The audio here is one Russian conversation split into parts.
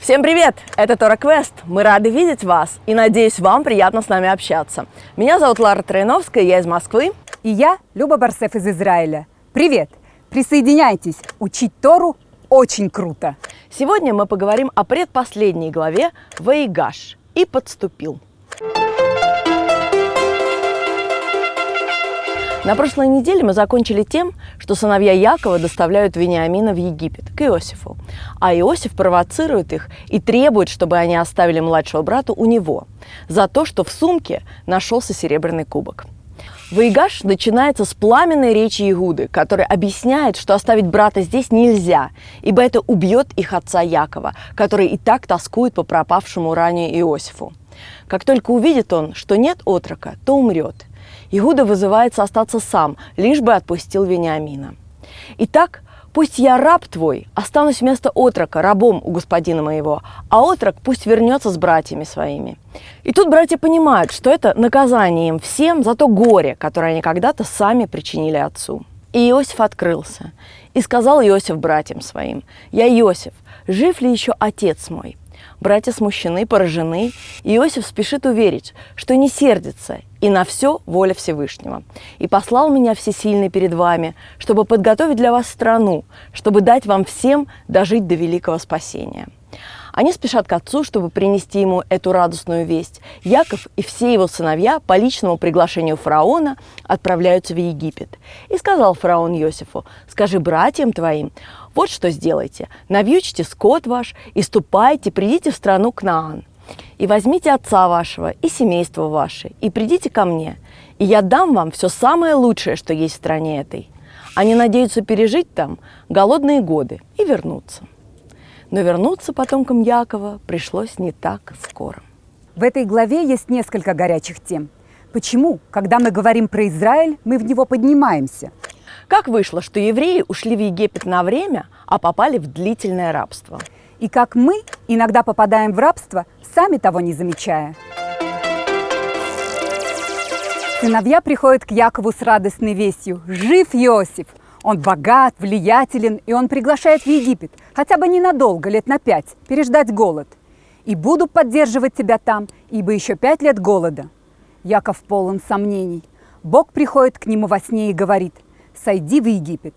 Всем привет! Это Тора Квест. Мы рады видеть вас и надеюсь, вам приятно с нами общаться. Меня зовут Лара Троиновская, я из Москвы. И я, Люба Барсеф из Израиля. Привет! Присоединяйтесь! Учить Тору очень круто! Сегодня мы поговорим о предпоследней главе «Ваигаш» и «Подступил». На прошлой неделе мы закончили тем, что сыновья Якова доставляют Вениамина в Египет, к Иосифу. А Иосиф провоцирует их и требует, чтобы они оставили младшего брата у него, за то, что в сумке нашелся серебряный кубок. Ваигаш начинается с пламенной речи Иуды, который объясняет, что оставить брата здесь нельзя, ибо это убьет их отца Якова, который и так тоскует по пропавшему ранее Иосифу. Как только увидит он, что нет отрока, то умрет. Иуда вызывается остаться сам, лишь бы отпустил Вениамина. «Итак, пусть я, раб твой, останусь вместо отрока, рабом у господина моего, а отрок пусть вернется с братьями своими». И тут братья понимают, что это наказание им всем за то горе, которое они когда-то сами причинили отцу. И Иосиф открылся, и сказал Иосиф братьям своим: «Я Иосиф, жив ли еще отец мой?» Братья смущены, поражены, и Иосиф спешит уверить, что не сердится, и на все воля Всевышнего. «И послал меня Всесильный перед вами, чтобы подготовить для вас страну, чтобы дать вам всем дожить до великого спасения». Они спешат к отцу, чтобы принести ему эту радостную весть. Яков и все его сыновья по личному приглашению фараона отправляются в Египет. И сказал фараон Иосифу: «Скажи братьям твоим, вот что сделайте: навьючьте скот ваш и ступайте, придите в страну Кнаан. И возьмите отца вашего и семейство ваше, и придите ко мне, и я дам вам все самое лучшее, что есть в стране этой». Они надеются пережить там голодные годы и вернуться. Но вернуться потомкам Якова пришлось не так скоро. В этой главе есть несколько горячих тем. Почему, когда мы говорим про Израиль, мы в него поднимаемся? Как вышло, что евреи ушли в Египет на время, а попали в длительное рабство? И как мы иногда попадаем в рабство, сами того не замечая. Сыновья приходят к Якову с радостной вестью: «Жив Иосиф! Он богат, влиятелен, и он приглашает в Египет, хотя бы ненадолго, лет на 5, переждать голод. И буду поддерживать тебя там, ибо еще 5 лет голода». Яков полон сомнений. Бог приходит к нему во сне и говорит: «Сойди в Египет».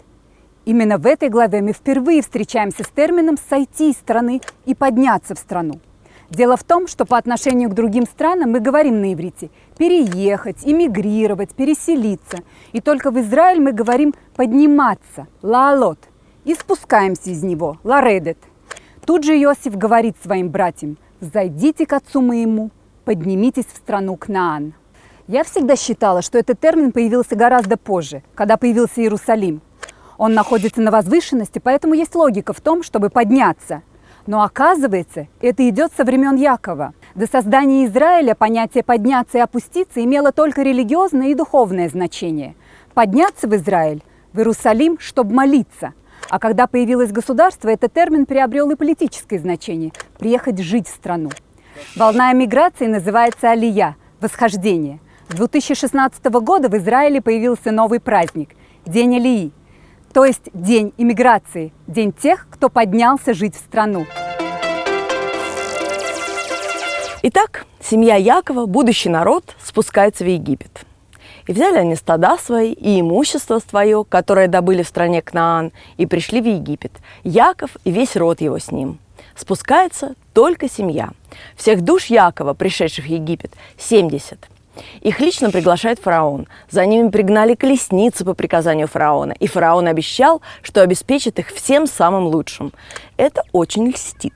Именно в этой главе мы впервые встречаемся с термином «сойти из страны» и «подняться в страну». Дело в том, что по отношению к другим странам мы говорим на иврите «переехать», «эмигрировать», «переселиться». И только в Израиль мы говорим «подниматься», «лаалот», и спускаемся из него, «ларедет». Тут же Иосиф говорит своим братьям: «Взойдите к отцу моему, поднимитесь в страну Кнаан». Я всегда считала, что этот термин появился гораздо позже, когда появился Иерусалим. Он находится на возвышенности, поэтому есть логика в том, чтобы подняться. Но оказывается, это идет со времен Якова. До создания Израиля понятие «подняться» и «опуститься» имело только религиозное и духовное значение. Подняться в Израиль, в Иерусалим, чтобы молиться. А когда появилось государство, этот термин приобрел и политическое значение – приехать жить в страну. Волна эмиграции называется алия – восхождение. С 2016 года в Израиле появился новый праздник – День Алии. То есть день иммиграции, день тех, кто поднялся жить в страну. Итак, семья Якова, будущий народ, спускается в Египет. И взяли они стада свои и имущество свое, которое добыли в стране Кнаан, и пришли в Египет. Яков и весь род его с ним. Спускается только семья. Всех душ Якова, пришедших в Египет, 70. Их лично приглашает фараон. За ними пригнали колесницы по приказанию фараона. И фараон обещал, что обеспечит их всем самым лучшим. Это очень льстит.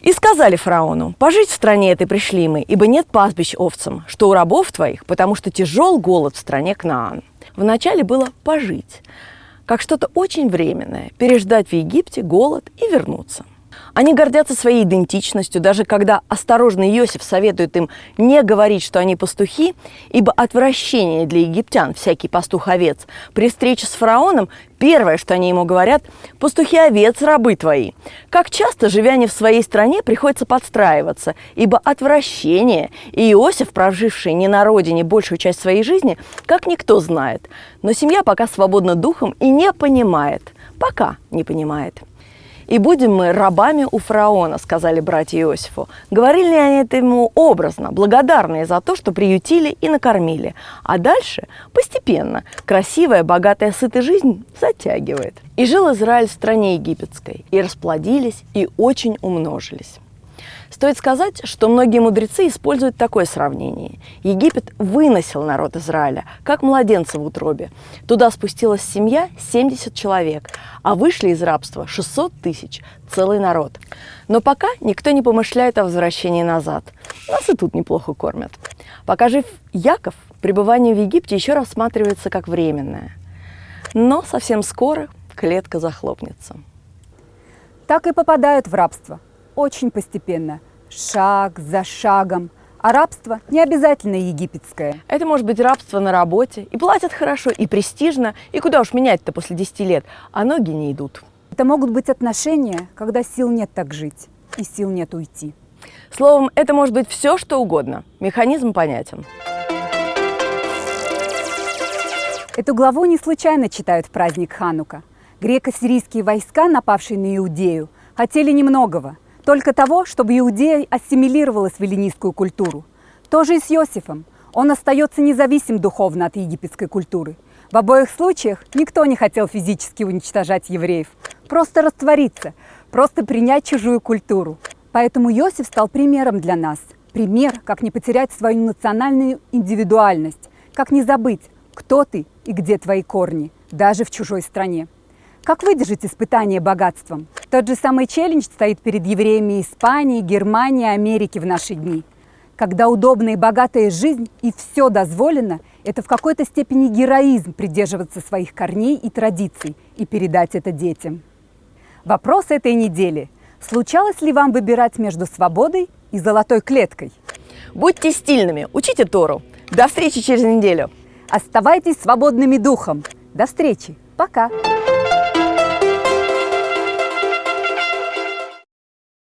И сказали фараону: «Пожить в стране этой пришли мы, ибо нет пастбищ овцам, что у рабов твоих, потому что тяжел голод в стране Кнаан». Вначале было «пожить», как что-то очень временное, переждать в Египте голод и вернуться. Они гордятся своей идентичностью, даже когда осторожный Иосиф советует им не говорить, что они пастухи, ибо отвращение для египтян всякий пастух овец. При встрече с фараоном первое, что они ему говорят: «Пастухи овец, рабы твои». Как часто, живя не в своей стране, приходится подстраиваться, ибо отвращение, и Иосиф, проживший не на родине большую часть своей жизни, как никто знает. Но семья пока свободна духом и не понимает, пока не понимает. «И будем мы рабами у фараона», — сказали братья Иосифу. Говорили они это ему образно, благодарные за то, что приютили и накормили. А дальше постепенно красивая, богатая, сытая жизнь затягивает. «И жил Израиль в стране египетской, и расплодились, и очень умножились». Стоит сказать, что многие мудрецы используют такое сравнение. Египет выносил народ Израиля, как младенца в утробе. Туда спустилась семья 70 человек, а вышли из рабства 600 тысяч, целый народ. Но пока никто не помышляет о возвращении назад. Нас и тут неплохо кормят. Пока жив Яков, пребывание в Египте еще рассматривается как временное. Но совсем скоро клетка захлопнется. Так и попадают в рабство. Очень постепенно, шаг за шагом. А рабство не обязательно египетское. Это может быть рабство на работе. И платят хорошо, и престижно. И куда уж менять-то после 10 лет? А ноги не идут. Это могут быть отношения, когда сил нет так жить, и сил нет уйти. Словом, это может быть все, что угодно. Механизм понятен. Эту главу не случайно читают в праздник Ханука. Греко-сирийские войска, напавшие на Иудею, хотели немногого. Только того, чтобы Иудея ассимилировалась в эллинистскую культуру. То же и с Иосифом. Он остается независим духовно от египетской культуры. В обоих случаях никто не хотел физически уничтожать евреев. Просто раствориться, просто принять чужую культуру. Поэтому Иосиф стал примером для нас. Пример, как не потерять свою национальную индивидуальность, как не забыть, кто ты и где твои корни, даже в чужой стране. Как выдержать испытание богатством? Тот же самый челлендж стоит перед евреями Испании, Германии, Америки в наши дни. Когда удобная и богатая жизнь и все дозволено, это в какой-то степени героизм придерживаться своих корней и традиций и передать это детям. Вопрос этой недели. Случалось ли вам выбирать между свободой и золотой клеткой? Будьте стильными, учите Тору. До встречи через неделю. Оставайтесь свободными духом. До встречи. Пока.